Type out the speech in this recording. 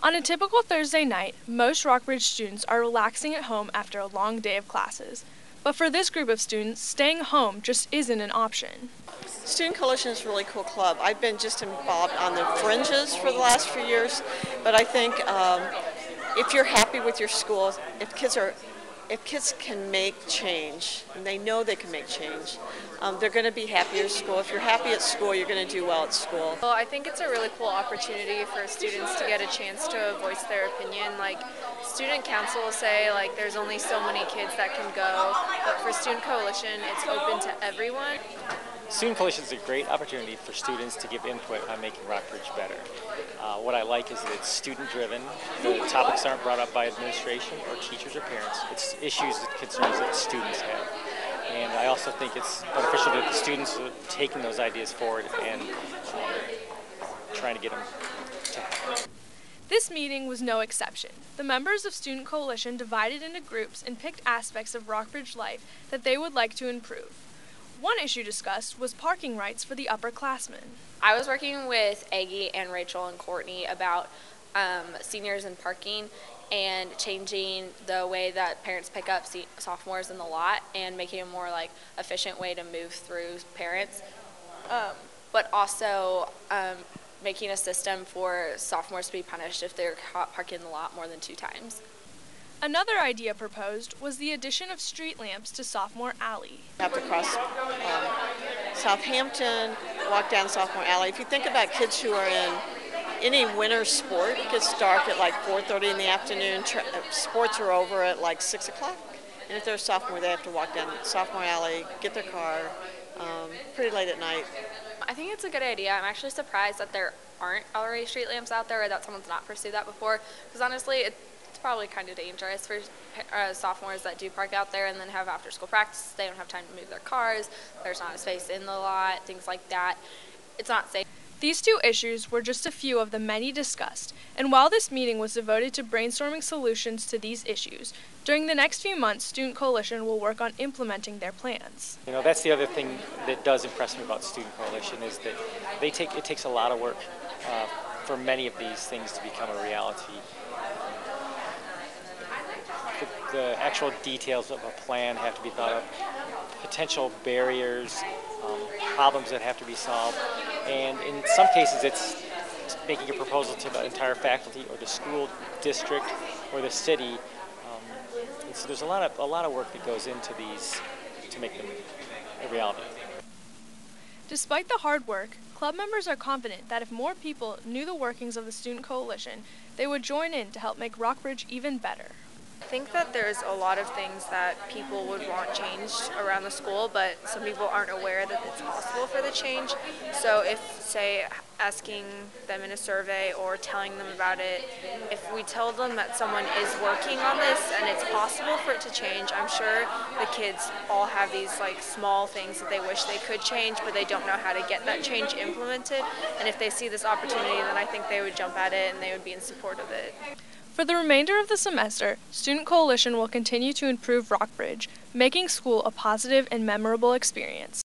On a typical Thursday night, most Rockbridge students are relaxing at home after a long day of classes. But for this group of students, staying home just isn't an option. Student Coalition is a really cool club. I've been just involved on the fringes for the last few years, but I think if you're happy with your school, if kids can make change, and they know they can make change, they're going to be happier at school. If you're happy at school, you're going to do well at school. Well, I think it's a really cool opportunity for students to get a chance to voice their opinion. Like, student council will say, like, there's only so many kids that can go, but for Student Coalition, it's open to everyone. Student Coalition is a great opportunity for students to give input on making Rockbridge better. What I like is that it's student-driven. The topics aren't brought up by administration or teachers or parents. It's issues and concerns that students have. And I also think it's beneficial that the students are taking those ideas forward and trying to get them to happen. This meeting was no exception. The members of Student Coalition divided into groups and picked aspects of Rockbridge life that they would like to improve. One issue discussed was parking rights for the upperclassmen. I was working with Aggie and Rachel and Courtney about seniors and parking and changing the way that parents pick up sophomores in the lot and making a more efficient way to move through parents, but also making a system for sophomores to be punished if they're caught parking the lot more than 2 times. Another idea proposed was the addition of street lamps to Sophomore Alley. You have to cross Southampton, walk down Sophomore Alley. If you think about kids who are in any winter sport, it gets dark at 4:30 in the afternoon. Sports are over at 6 o'clock. And if they're a sophomore, they have to walk down Sophomore Alley, get their car, pretty late at night. I think it's a good idea. I'm actually surprised that there aren't already street lamps out there or that someone's not pursued that before, because honestly, it's probably kind of dangerous for sophomores that do park out there and then have after-school practice. They don't have time to move their cars. There's not a space in the lot, things like that. It's not safe. These 2 issues were just a few of the many discussed, and while this meeting was devoted to brainstorming solutions to these issues, during the next few months, Student Coalition will work on implementing their plans. You know, that's the other thing that does impress me about Student Coalition is that it takes a lot of work for many of these things to become a reality. The actual details of a plan have to be thought of, potential barriers, problems that have to be solved, and in some cases it's making a proposal to the entire faculty or the school district or the city. And so there's a lot of work that goes into these to make them a reality. Despite the hard work, club members are confident that if more people knew the workings of the Student Coalition, they would join in to help make Rockbridge even better. I think that there's a lot of things that people would want changed around the school, but some people aren't aware that it's possible for the change. So if, say, asking them in a survey or telling them about it, if we tell them that someone is working on this and it's possible for it to change, I'm sure the kids all have these small things that they wish they could change, but they don't know how to get that change implemented. And if they see this opportunity, then I think they would jump at it and they would be in support of it. For the remainder of the semester, Student Coalition will continue to improve Rockbridge, making school a positive and memorable experience.